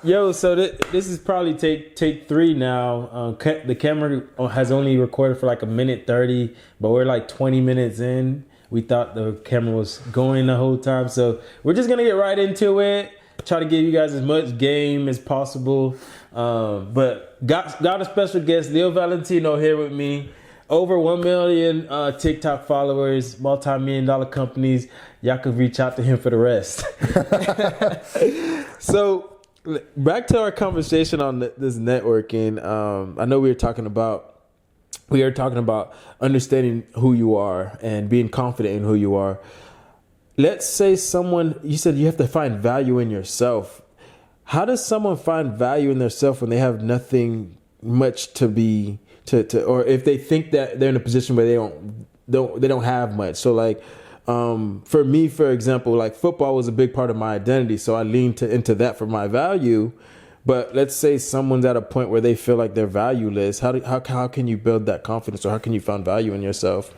Yo, so this is probably take three now. The camera has only recorded for like a minute 30, but we're like 20 minutes in. We thought the camera was going the whole time, so we're just gonna get right into it. Try to give you guys as much game as possible. But got a special guest, Leo Valentino, here with me. Over 1 million TikTok followers, multi-million-dollar companies. Y'all could reach out to him for the rest. So. Back to our conversation on this networking. I know we were talking about understanding who you are and being confident in who you are. Let's say you said you have to find value in yourself. How does someone find value in themselves when they have nothing much to or if they think that they're in a position where they don't have much? So like, for me, for example, like football was a big part of my identity, so I leaned into that for my value. But let's say someone's at a point where they feel like they're valueless. How can you build that confidence, or how can you find value in yourself?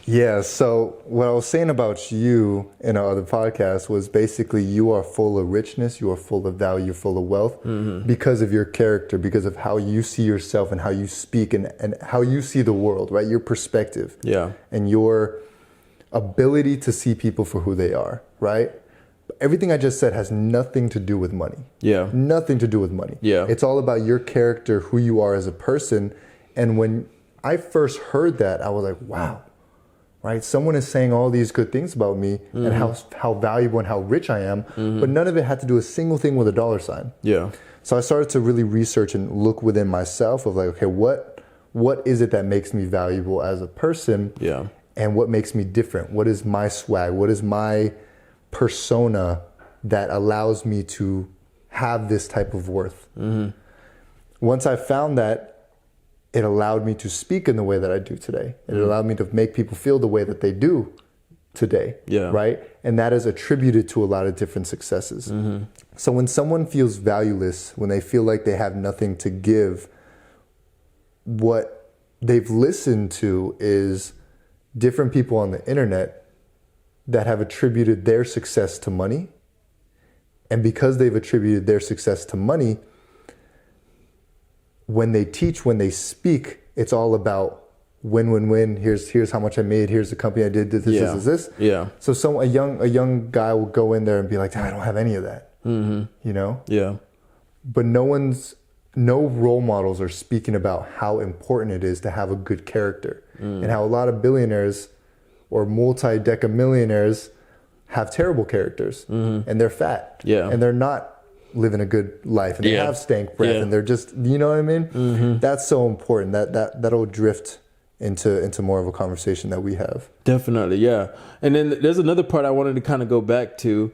Yeah, so what I was saying about you in our other podcast was basically you are full of richness, you are full of value, you're full of wealth because of your character, because of how you see yourself and how you speak and how you see the world, right? Your perspective. Yeah. And your ability to see people for who they are, right? Everything I just said has nothing to do with money. Yeah. Nothing to do with money. Yeah. It's all about your character, who you are as a person. And when I first heard that, I was like, wow, right? Someone is saying all these good things about me and how valuable and how rich I am, but none of it had to do a single thing with a dollar sign. Yeah. So I started to really research and look within myself of like, okay, what is it that makes me valuable as a person? Yeah. And what makes me different? What is my swag? What is my persona that allows me to have this type of worth? Once I found that, it allowed me to speak in the way that I do today. It allowed me to make people feel the way that they do today, right? And that is attributed to a lot of different successes. So when someone feels valueless, when they feel like they have nothing to give, what they've listened to is different people on the internet that have attributed their success to money. And because they've attributed their success to money, when they teach, when they speak, it's all about win, win, win. Here's how much I made. Here's the company I did this. Yeah. So a young guy will go in there and be like, I don't have any of that. You know? Yeah. But no role models are speaking about how important it is to have a good character and how a lot of billionaires or multi-decamillionaires have terrible characters and they're fat and they're not living a good life and they have stank breath and they're just, you know what I mean? That's so important. That'll drift into more of a conversation that we have. Definitely. Yeah. And then there's another part I wanted to kind of go back to.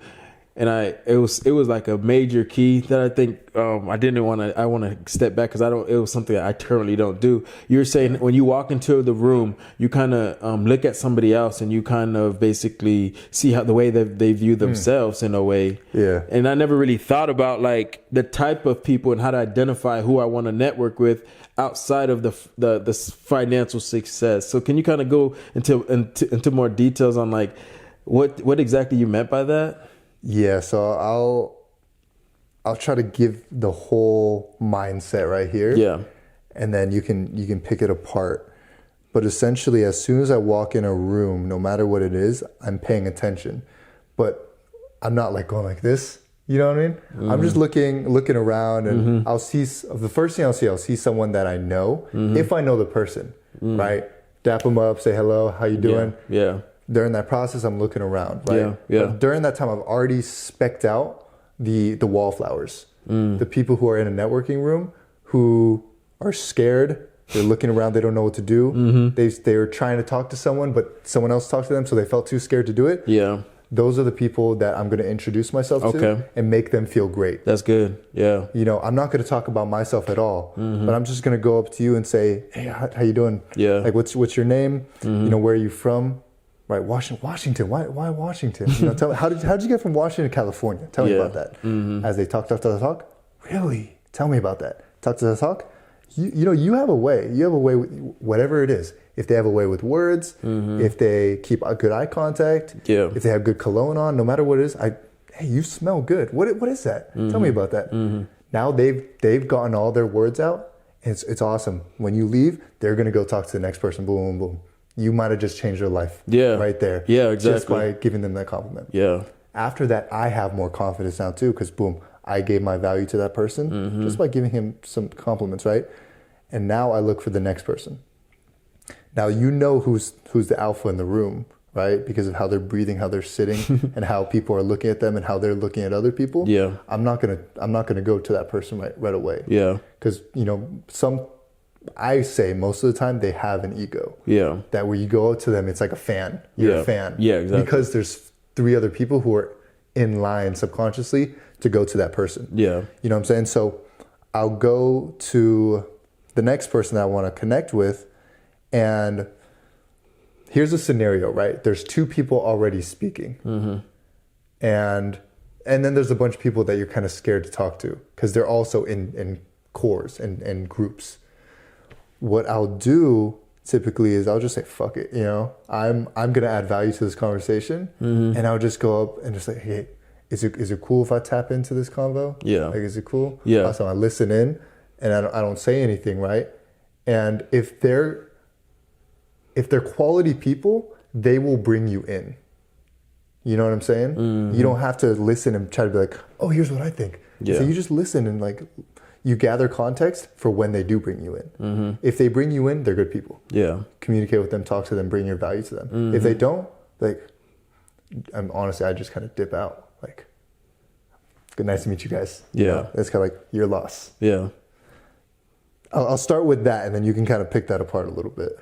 And it was like a major key that I think I want to step back because it was something that I currently don't do. You're saying when you walk into the room, you kind of look at somebody else and you kind of basically see how the way that they view themselves in a way. Yeah. And I never really thought about like the type of people and how to identify who I want to network with outside of the financial success. So can you kind of go into more details on like what exactly you meant by that? Yeah, so I'll try to give the whole mindset right here. Yeah. And then you can pick it apart. But essentially, as soon as I walk in a room, no matter what it is, I'm paying attention. But I'm not like going like this. You know what I mean? I'm just looking around and I'll see, the first thing I'll see someone that I know, if I know the person, right? Dap them up, say hello, how you doing? Yeah. During that process, I'm looking around, right? Yeah. But during that time, I've already specced out the wallflowers, the people who are in a networking room who are scared. They're looking around. They don't know what to do. They're trying to talk to someone, but someone else talked to them, so they felt too scared to do it. Yeah. Those are the people that I'm going to introduce myself to and make them feel great. That's good. Yeah. You know, I'm not going to talk about myself at all, but I'm just going to go up to you and say, hey, how you doing? Yeah. Like, what's your name? You know, where are you from? Right, Washington. Why Washington? You know, tell me, how did you get from Washington to California? Tell me about that. As they talk. Really? Tell me about that. Talk. You know, you have a way. You have a way with whatever it is. If they have a way with words, if they keep a good eye contact, if they have good cologne on, no matter what it is, hey, you smell good. What is that? Tell me about that. Now they've gotten all their words out. It's awesome. When you leave, they're gonna go talk to the next person. Boom, boom, boom. You might have just changed their life. Yeah. Right there. Yeah, exactly. Just by giving them that compliment. Yeah. After that, I have more confidence now too, because boom, I gave my value to that person just by giving him some compliments, right? And now I look for the next person. Now you know who's the alpha in the room, right? Because of how they're breathing, how they're sitting, and how people are looking at them, and how they're looking at other people. Yeah. I'm not gonna go to that person right away. Yeah. Because I say most of the time they have an ego. Yeah. That where you go out to them, it's like a fan. You're a fan. Yeah, exactly. Because there's 3 other people who are in line subconsciously to go to that person. Yeah. You know what I'm saying? So I'll go to the next person that I want to connect with, and here's a scenario, right? There's 2 people already speaking. And then there's a bunch of people that you're kind of scared to talk to because they're also in cores and groups. What I'll do typically is I'll just say, fuck it, I'm going to add value to this conversation, and I'll just go up and just say, hey, is it cool if I tap into this convo? Yeah. Like, is it cool? Yeah. So I listen in and I don't say anything, right? And if they're quality people, they will bring you in. You know what I'm saying? You don't have to listen and try to be like, oh, here's what I think. Yeah. So you just listen and like, you gather context for when they do bring you in. If they bring you in, they're good people. Yeah. Communicate with them, talk to them, bring your value to them. If they don't, like, honestly, I just kind of dip out. Like, good, nice to meet you guys. Yeah. It's kind of like your loss. Yeah. I'll start with that, and then you can kind of pick that apart a little bit.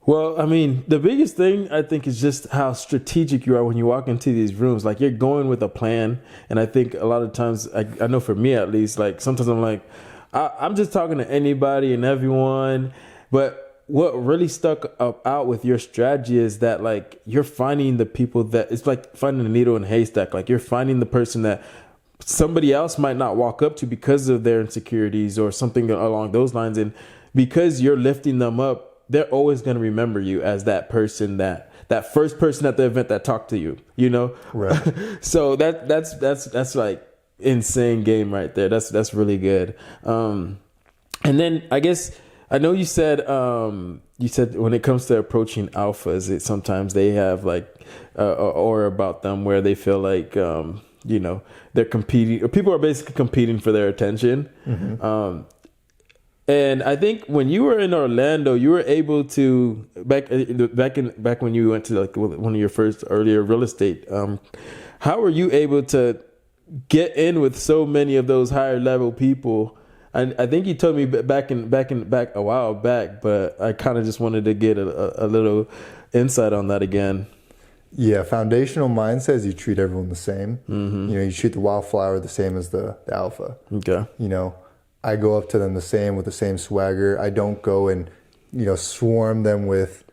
Well, I mean, the biggest thing I think is just how strategic you are when you walk into these rooms. Like, you're going with a plan. And I think a lot of times, I know for me at least, like sometimes I'm like, I'm just talking to anybody and everyone. But what really stuck out with your strategy is that, like, you're finding the people that it's like finding a needle in a haystack. Like, you're finding the person that somebody else might not walk up to because of their insecurities or something along those lines. And because you're lifting them up, they're always going to remember you as that person, that first person at the event that talked to you, Right. So that's like insane game right there. That's really good. And then I guess I know you said when it comes to approaching alphas, sometimes they have like a aura about them where they feel like, they're competing, or people are basically competing for their attention. And I think when you were in Orlando, you were able to back when you went to like one of your first earlier real estate. How were you able to get in with so many of those higher level people? And I think you told me back a while back, but I kind of just wanted to get a little insight on that again. Yeah, foundational mindset is you treat everyone the same. You treat the wildflower the same as the alpha. Okay. I go up to them the same with the same swagger. I don't go and, swarm them with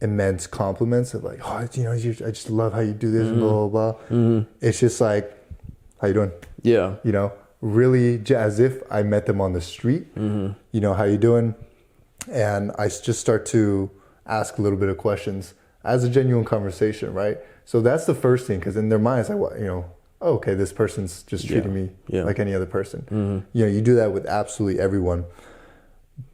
immense compliments of like, oh, I just love how you do this and blah, blah, blah. It's just like, how you doing? Yeah. Really as if I met them on the street. How you doing? And I just start to ask a little bit of questions as a genuine conversation, right? So that's the first thing, because in their minds, like, oh, okay, this person's just treating me like any other person. You do that with absolutely everyone.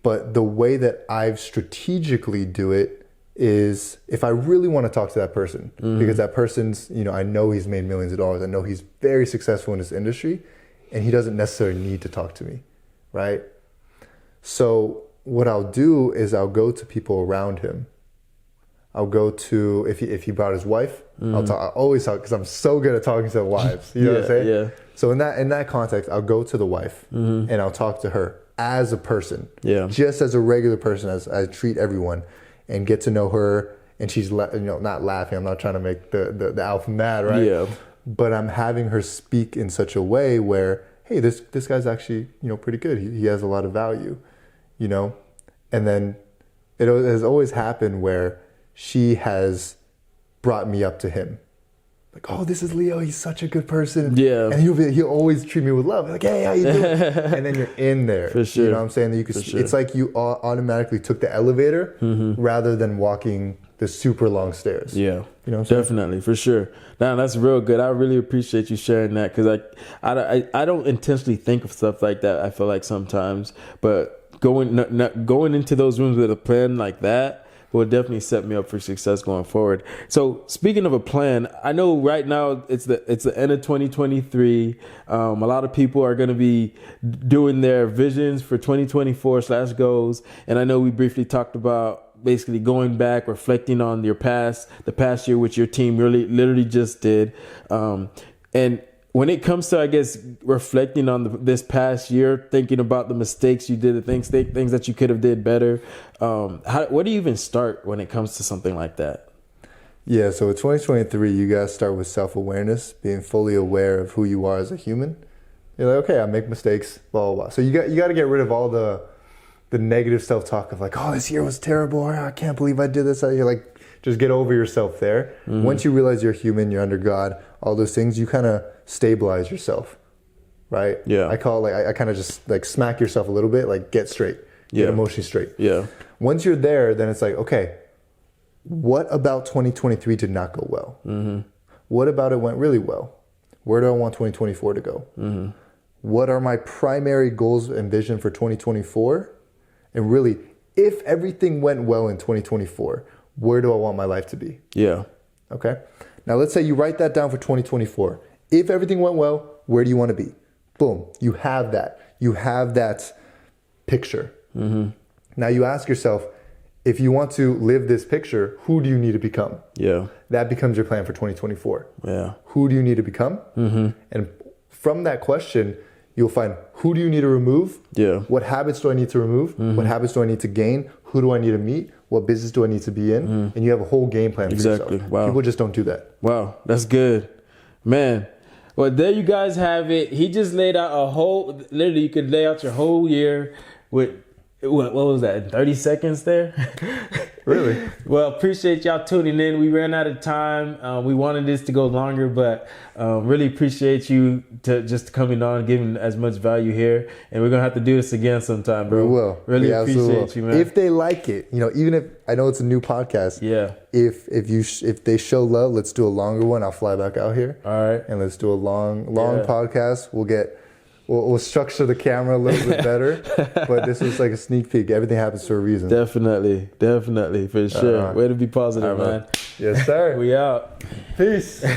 But the way that I've strategically do it is if I really want to talk to that person, because that person's, I know he's made millions of dollars. I know he's very successful in this industry, and he doesn't necessarily need to talk to me, right? So what I'll do is I'll go to people around him. I'll go to, if he brought his wife, I always talk, because I'm so good at talking to the wives. You know what I'm saying? Yeah. So in that context, I'll go to the wife and I'll talk to her as a person. Yeah. Just as a regular person, as I treat everyone, and get to know her. And she's not laughing. I'm not trying to make the alpha mad, right? Yeah. But I'm having her speak in such a way where, hey, this guy's actually pretty good. He has a lot of value, And then it has always happened where she has brought me up to him. Like, oh, this is Leo. He's such a good person. Yeah. And he'll always treat me with love. Like, hey, how you doing? And then you're in there. For sure. You know what I'm saying? It's like you automatically took the elevator rather than walking the super long stairs. Yeah. You know what I'm saying? Definitely, for sure. Now that's real good. I really appreciate you sharing that because I don't intentionally think of stuff like that. I feel like sometimes, but going into those rooms with a plan like that will definitely set me up for success going forward. So speaking of a plan, I know right now it's the end of 2023. A lot of people are going to be doing their visions for 2024/goals, and I know we briefly talked about basically going back, reflecting on the past year, which your team literally just did, and when it comes to, I guess, reflecting on this past year, thinking about the mistakes you did, the things that you could have did better, where do you even start when it comes to something like that? Yeah, so with 2023, you guys start with self-awareness, being fully aware of who you are as a human. You're like, okay, I make mistakes, blah, blah, blah. So you got to get rid of all the negative self-talk of like, oh, this year was terrible, or I can't believe I did this. You're like, just get over yourself there. Mm-hmm. Once you realize you're human, you're under God, all those things, you kind of stabilize yourself, right? Yeah. I call it, like, I kind of just like smack yourself a little bit, like get straight, get emotionally straight. Yeah. Once you're there, then it's like, okay, what about 2023 did not go well? Mm-hmm. What about it went really well? Where do I want 2024 to go? Mm-hmm. What are my primary goals and vision for 2024? And really, if everything went well in 2024, where do I want my life to be? Yeah. Okay. Now let's say you write that down for 2024. If everything went well, where do you want to be? Boom. You have that. You have that picture. Mm-hmm. Now you ask yourself, if you want to live this picture, who do you need to become? Yeah. That becomes your plan for 2024. Yeah. Who do you need to become? Mm-hmm. And from that question, you'll find, who do you need to remove? Yeah. What habits do I need to remove? Mm-hmm. What habits do I need to gain? Who do I need to meet? What business do I need to be in? Mm-hmm. And you have a whole game plan for yourself. Wow. People just don't do that. Wow. That's good. Man. Well, there you guys have it. He just laid out literally you could lay out your whole year with, what was that, 30 seconds there? Really? Well, appreciate y'all tuning in. We ran out of time. We wanted this to go longer, but really appreciate you just coming on, giving as much value here. And we're going to have to do this again sometime, bro. We will. Really appreciate you, man. If they like it, even if, I know it's a new podcast. Yeah. If they show love, let's do a longer one. I'll fly back out here. All right. And let's do a long podcast. We'll structure the camera a little bit better, but this was like a sneak peek. Everything happens for a reason. Definitely, for sure. Way to be positive, man. Yes, sir. We out. Peace.